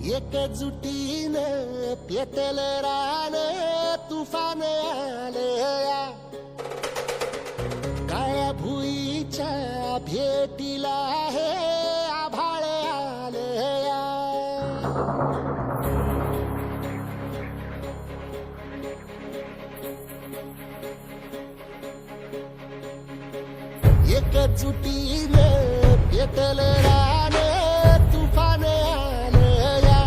एकजुटीनं पेटल रान तुफान आलया काळ्या भुईच्या भेटीला हे आभाळ आलया एकजुटीनं पेटल रान तुफान आलया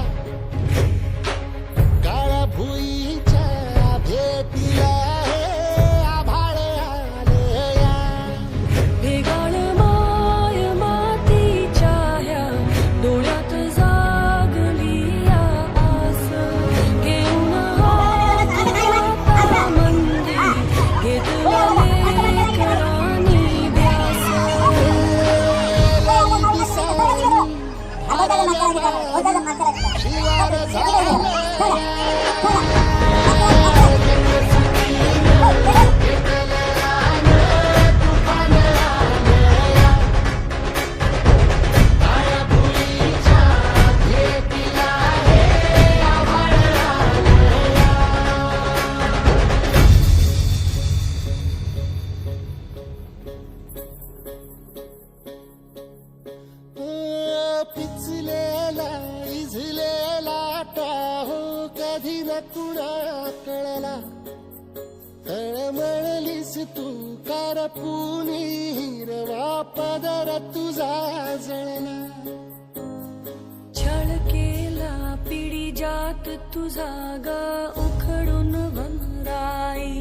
काळ्या भुईच्या भेटीला हे आभाळ आलया भेगाळ माय मातीच्या ह्या डोळ्यात जागली या आस घेऊन हात मंदी घेतला लेकरांनी ध्यास शिवार झालं पिचलेला इझलेला टाहो कधी न कुणा कळला तळमळलीस तू करपुनी हिरवा पदर तुझा जळला छळ केला पिढी जात तुझा ग उखडून वनराई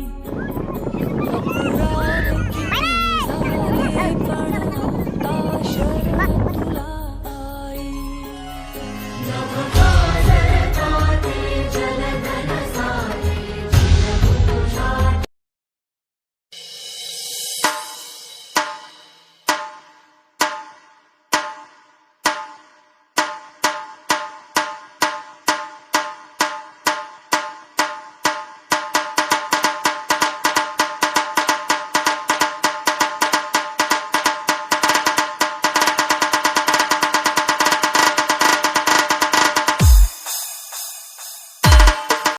अपराध किती झाले पण